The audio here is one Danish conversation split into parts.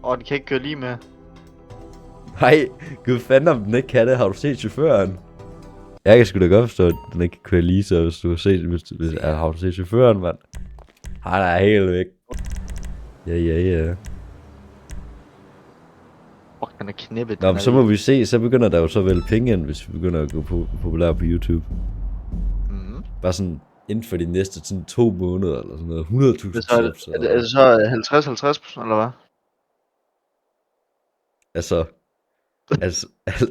Og den kan ikke køre lige med. Nej, gud fanden om den ikke kan det. Har du set chaufføren? Jeg kan sgu da godt forstå, at den ikke kan køre lige, så hvis du har set, har du set chaufføren, mand? Han er helt væk. Ja. Fuck, den er knippet. Nå, men så må vi se, så begynder der jo så vel penge ind, hvis vi begynder at gå populær på YouTube. Bare sådan inden for de næste sådan 2 måneder eller sådan noget. 100.000 subs. Er det så 50-50%, eller hvad?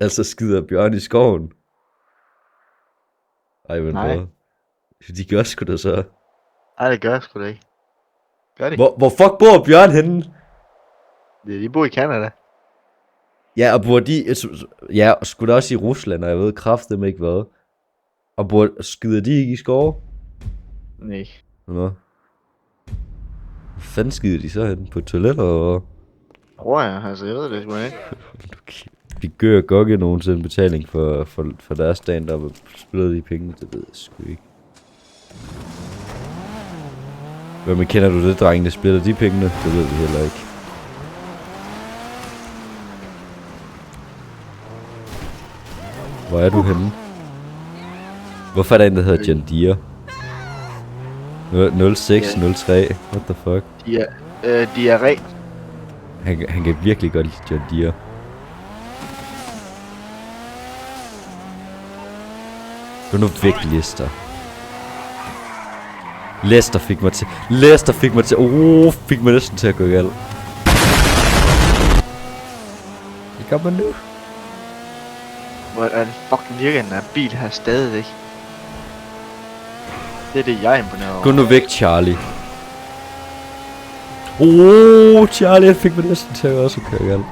Altså skider Bjørn i skoven. Ej, men Nej. hvad? De gør sgu da så. Nej, det gør jeg sgu da ikke. Gør det? Hvor fuck bor Bjørn henne? De bor i Canada. Ja, og bor de... Ja, og skulle da også i Rusland, og jeg ved kraftedeme ikke hvad. Og skider de ikke i skove? Nej. Nå. Hvor fanden skider de så henne? På toiletter og... Tror jeg, altså jeg ved det sgu ikke. De gør gokke nogensinde betaling for deres stand-up og spiller de penge, det ved jeg sgu ikke. Men kender du det, drenge, der spiller de pengene? Det ved vi heller ikke. Hvor er du henne? Hvorfor er der en, der hedder John Deere? 0603, what the fuck? Diarré. Han kan virkelig godt lide John Deere. Gå nu væk, Lester. Lester fik mig næsten til at gå galt. Det gør man nu. Hvordan fucking virker den her bil her stadigvæk? Det er det, jeg er imponeret over. Gå nu væk, Charlie. Charlie, han fik mig næsten til at også køre galt.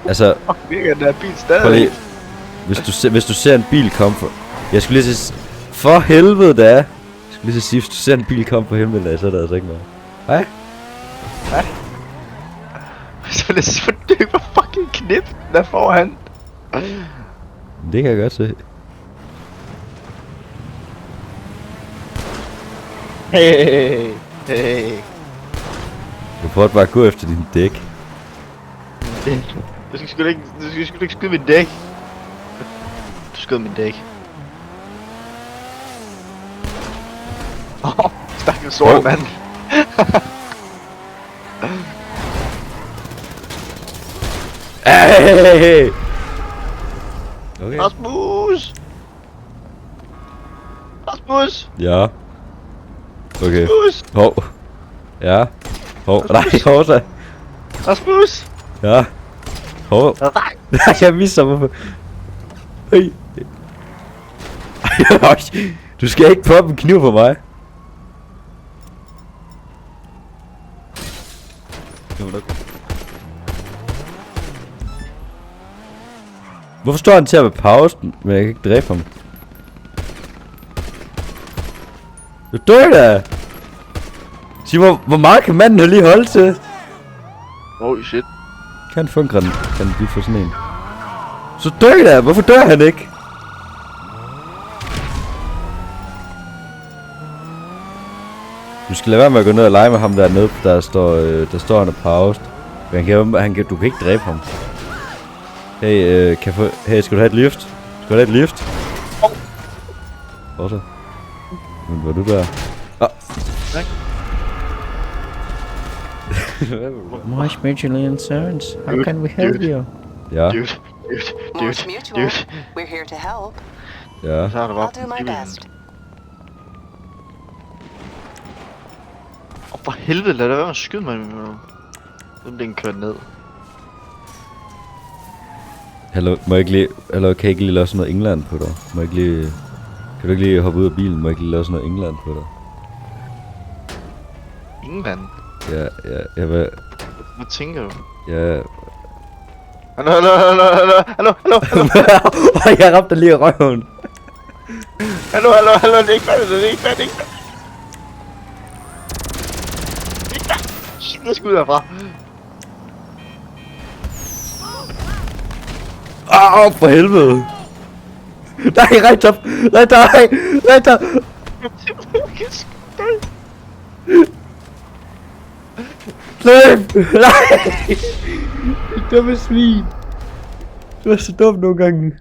Altså... Fuck, virker den her bil stadigvæk? Hvis du ser en bil komme for... Jeg skulle lige sige... For helvede da! Jeg skulle lige sige, hvis du ser en bil komme for helvede da, så er der altså ikke noget. Hej? Hvad? Så vil jeg sige, hvor fucking knip der foran. Det kan jeg godt se. Hey. Du prøver bare at gå efter din dæk. Du skal sgu ikke skyde mit dæk. Du skød mit dæk. Stakkels sorte mand. Hey! Okay. Rasmus! Ja. Okay. Rasmus! Hov. Ja. Hov. Nej, hov så. Rasmus! Ja. Hov. Nej, jeg misser mig. Hey. Du skal ikke poppe en kniv på mig. Hvorfor står han til at være pause, men jeg kan ikke dræbe ham? Du dør da! Sig mig, hvor meget kan manden lige holde til? Oh shit. Kan han få en granat? Kan han lige få sådan en? Så dør da! Hvorfor dør han ikke? Du skal lade være med at gå ned og lege med ham dernede, der står han er paused. Du kan ikke dræbe ham. Hey, hey, skal du have et lift? Hvor så? Men hvor er du der? Tak. Mosh Mutual Insurance, how can we help you? Ja. Dude. Mosh Mutual, we're here to help. Ja. Så har du bare I'll do my best. For helvede, lad det være at skyde mig. Nu den kører ned. Hallo, kan jeg ikke lige lave sådan noget England på dig? Kan du ikke lige hoppe ud af bilen? Må jeg ikke lige lave sådan noget England på dig? England? Ja, hvad tænker du? Ja. Hallo. Jeg ramte dig lige i røven. Hallo, det er ikke færdigt. Shit, jeg skal ud herfra. For helvede. Nej, right up. Løb! Nej! Dumme svin! Du er så dum nogle gange.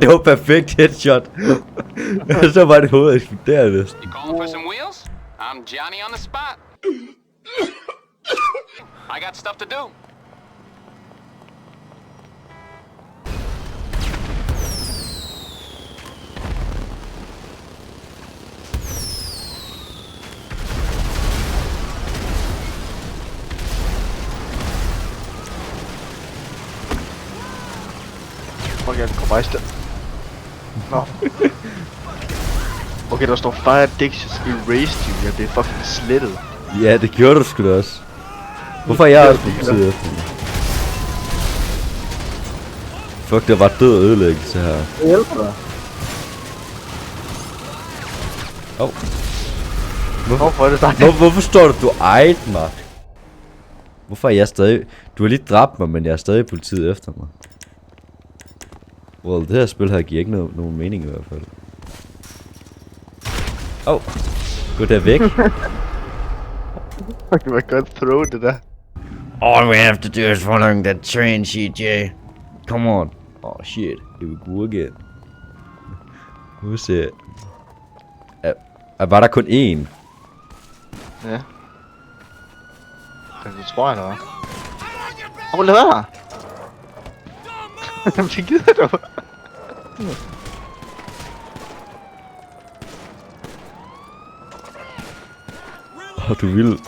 Det var perfekt headshot. Så var det hovedet eksploderende. You calling for some wheels? I'm Johnny on the spot. I got stuff to do. Fuck, jeg kommer bare i stedet. Nå. Okay, der står Fire Addictions erased you. Jeg bliver fucking slettet. Ja, det gjorde du sgu da også. Hvorfor er jeg også på tid efter mig? Fuck, det var død ødelæggelse her. Jeg hjælper dig. Hvorfor er det dig? Hvorfor står du ejede mig? Hvorfor er jeg stadig... Du har lige dræbt mig, men jeg er stadig politiet efter mig. Well, det her spil her giver ikke nogen mening i hvert fald. Gå der væk. Fuck, det var godt throw det der. All we have to do is following that train, CJ. Come on. Oh shit, here we go again. Who's it? Var der kun én? Ja. Det tror jeg, der var. Lad være! Jamen, det gider du. Du vil.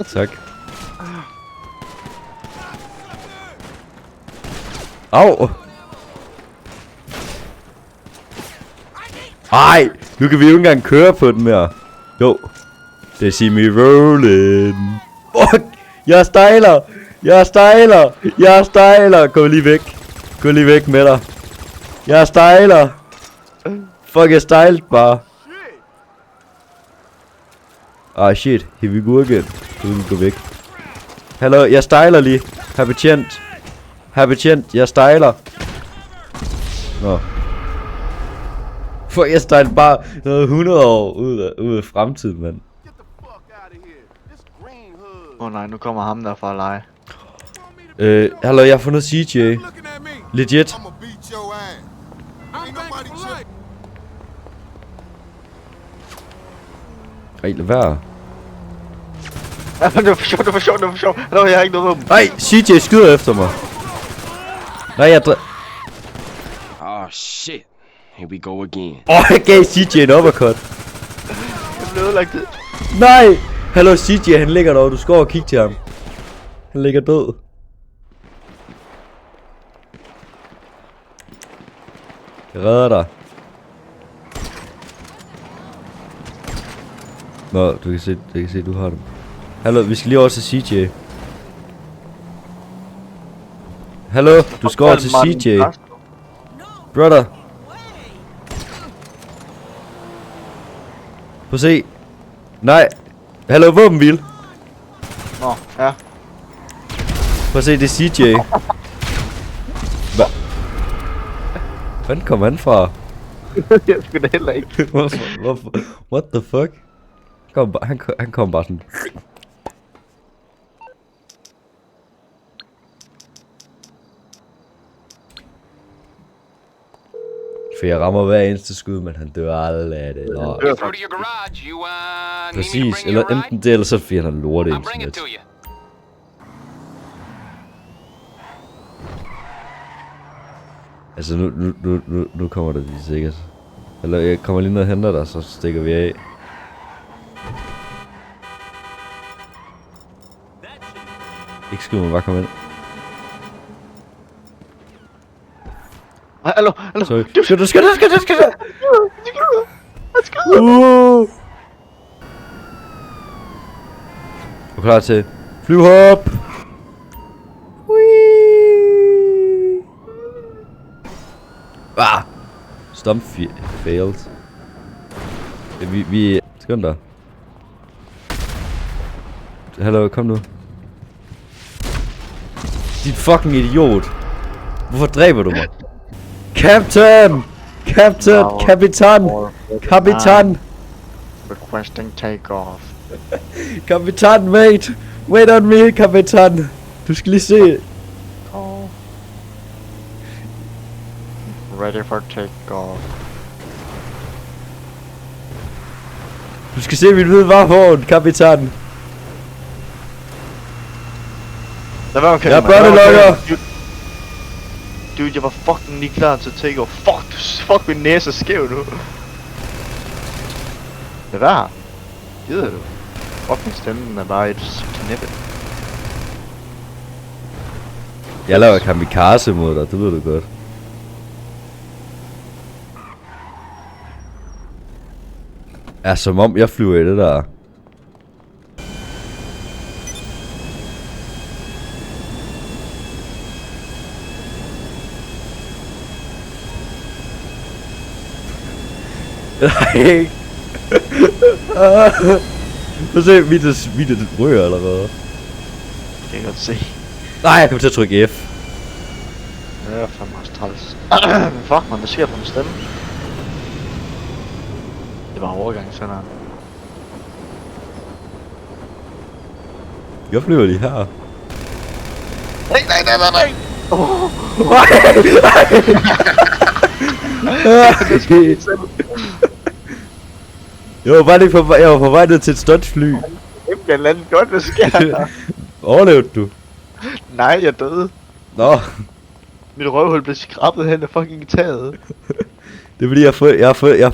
Tak. Au! Ej! Nu kan vi jo ikke engang køre på den mere. Jo. Det see me rolling. Fuck! Jeg stejler! Jeg stejler! Jeg stejler! Gå lige væk. Gå lige væk med dig. Jeg stejler! Fuck, jeg stejlede bare. Ah shit, here we go again. Så vil vi gå væk. Hallo, jeg stejler lige. Her betjent. Her betjent, jeg stejler. Nå. Fuck, jeg stejlede bare noget 100 år ud af fremtiden, mand. Nej, nu kommer ham der fra at lege. Hallo, jeg har fundet CJ. Legit. Ej, lad være. Ja, det var for sjovt. Nå, jeg har ikke noget våben. Ej, CJ skyder efter mig. Nej, jeg Oh shit. Here we go again. jeg gav CJ en uppercut. Jeg blev ødelagt det. Nej! Hallo, CJ, han ligger derovre. Du skal over og kigge til ham. Han ligger død. Jeg redder dig. Nå, du kan se, du har dem. Hallo, vi skal lige over til CJ. Hallo, du skal over til CJ. Brother. Prøv at se. Nej. Hallo, våbenhvil. Nå, ja. Prøv at se, det er CJ. Hvad? Hvordan kom han fra? Jeg skulle da heller ikke. Hvorfor? What the fuck? Han kom bare sådan. For jeg rammer hver eneste skud, men han dør aldrig af det. Nå. Through to your garage. You need me to Præcis, bring you eller a ride? enten det, eller så fordi han har lortet I'll bring it internet. to you. Altså nu kommer der lige sikkert. Eller jeg kommer lige ned og henter dig, så stikker vi af. Ikke skyd mig, bare kom ind. Hallo. Sorry. Du skal. Du er klar til flyvehop. Stump failed. Vi skynd dig. Hallo, kom nu. Dit fucking idiot. Hvorfor dræber du mig? Captain! Captain! No. Kapitan! Kapitan! Requesting takeoff. Kapitan, mate! Wait on me, kapitan! Du skal lige se. Oh. Ready for takeoff. Du skal se min hvide varevogn, kapitan! Lad være med at kalde Jeg mig. er børnelokker! Dude, jeg var fucking lige klar til at take off. Fuck min næse er skæv nu. Lad være. Gider du? Fucking stemmen er bare et knippe. Jeg laver kamikaze mod dig, det ved du godt. Er som om jeg flyver i det der. Nej. Prøv at se, mit rører allerede. Det kan jeg godt se. Nej, jeg kommer til at trykke F. Det er fandme også træls. Fuck man, hvad sker på min stemme? Det var overgangssenderen. Jeg flyver lige her. Nej. Jeg var på vej ned til et stuntfly. Jeg landede godt, hvad sker der? Overlevede du? Nej, jeg døde. Nå, Mit røvhul blev skrabet hen af fucking taget. det er fordi jeg har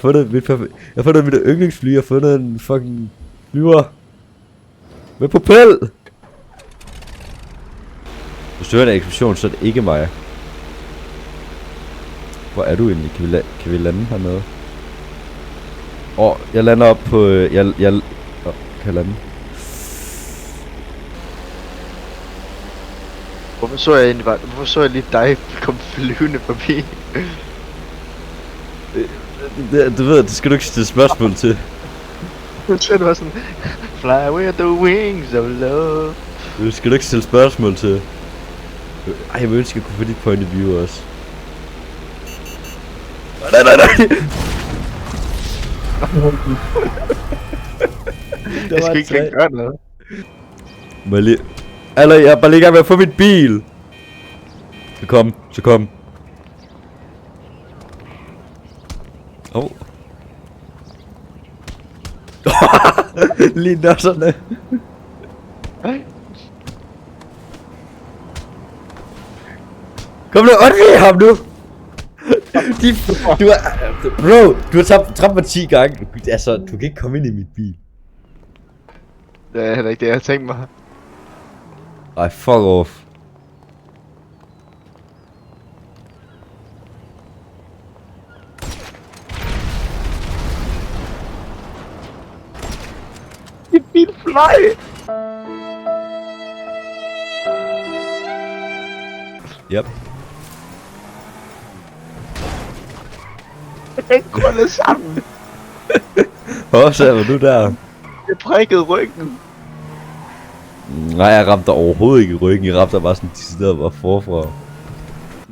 fundet mit yndlingsfly. Jeg har fundet en fucking flyver med propel. Hvis du hører en eksplosion, så er det ikke mig. Hvor er du egentlig? Kan vi lande hernede? Jeg lander op på... kan jeg lande? Hvorfor så jeg lige dig komme flyvende forbi? Du ved, det skal du ikke stille spørgsmål til. Så det var sådan, fly with the wings of love. Det skal du ikke stille spørgsmål til. Ej, jeg vil ønske, at jeg kunne få dit point of view også. Nej. Jeg skal ikke rigtig gøre noget. Må jeg lige... Eller, jeg er bare lige i gang med at få min bil. Så kom. Oh. Lige nørserne. Kom nu, undvig ham nu. Du har trappet mig 10 gange. Altså, du kan ikke komme ind i mit bil. Det er heller ikke det, jeg har tænkt mig. Ej, fuck off. Din bil fly! Yep. Jeg kan ikke krølle sammen. Hvor var du der? Jeg prikkede ryggen. Nej, jeg ramte dig overhovedet ikke i ryggen. Jeg ramte dig bare sådan de steder, var forfra.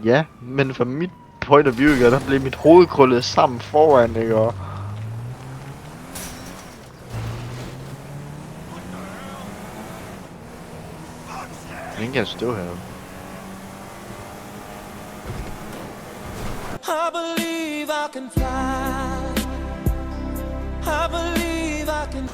Ja, men fra mit point of view, ikke, der blev mit hoved krøllet sammen foran, ikke? Og ingen kan stå her. I believe I can fly. I believe I can.